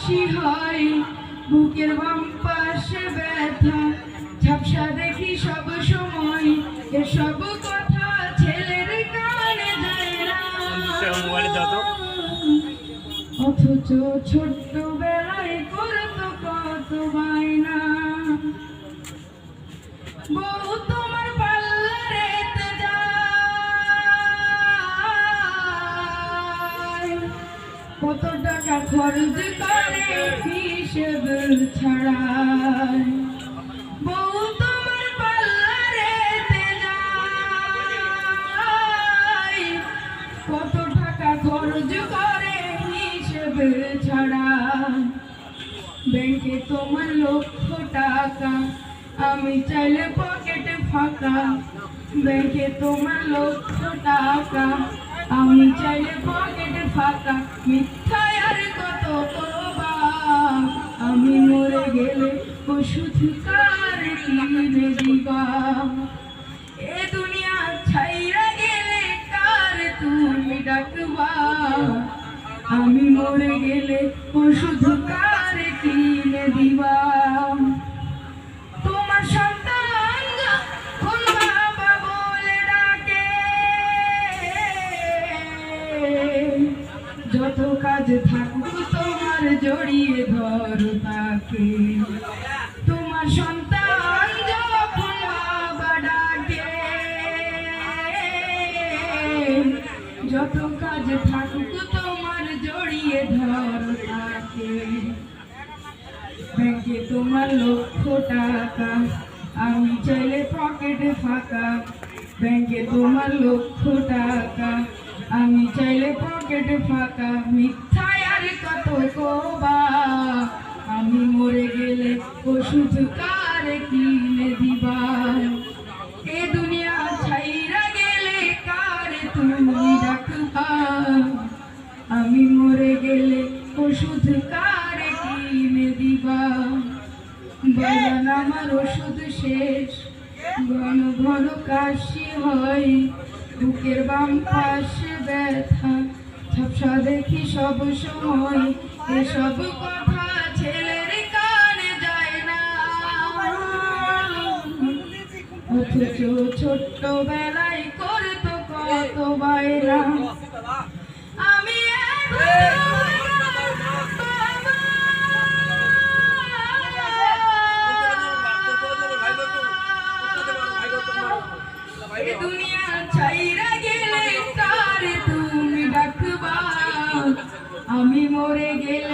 কাশি হয়, বুকের বাম পাশে ব্যথা, ঝাপসা দেখি সব সময়, এসব কথা ছেলের কানে যায় না। অথচ ছোট্ট বেলায় করতো কত বায়না, বউ তোমার পার্লারেতে যায়, কত টাকা খরচ করে হিসেব ছাড়ায়। বউ তোমার পার্লারেতে যায়, কত টাকা খরচ করে হিসেব ছাড়া। ব্যাংকে তোমার লক্ষ টাকা, আমি চাইলে পকেটে ফাঁকা। ব্যাংকে তোমার লক্ষ টাকা, আমি চাইলে পকেটে ফাঁকা। মিথ্যায় আর কত করবা, আমি মরে গেলে ওষুধ কার কিনে দিবা। এ দুনিয়া ছাইরা গেলে কার তুমি ডাকবা, আমি মরে গেলে ওষুধ কার কিনে দিবা। তোমার সন্তান কোন বাবা বলে ডাকে, যত কাজ থাকুক তোমার জড়িয়ে ধরো তাকে। তোমার সন্তান যখন বাবা ডাকে, যত কাজ থাকুক তোমার জড়িয়ে ধরো তাকে। ব্যাংকে তোমার লক্ষ টাকা, আমি চাইলে পকেটে ফাঁকা। ব্যাংকে তোমার লক্ষ টাকা, আমি চাইলে পকেটে ফাঁকা। মিথ্যায় আর কত কবা, আমি মরে গেলে ওষুধ কার কিনে দিবা। এ দুনিয়া ছাইরা গেলে কার তুমি ডাকবা, আমি মরে গেলে ওষুধ কার কিনে দিবা। বাজান আমার ওষুধ শেষ, ঘন ঘন কাশি হয়, বুকের বাম পাশে ব্যথা, ঝাপসা দেখি সব সময়, এসব কথা ছেলের কানে যায় না। অথচ ছোট্ট বেলায় করতো কত বায়না।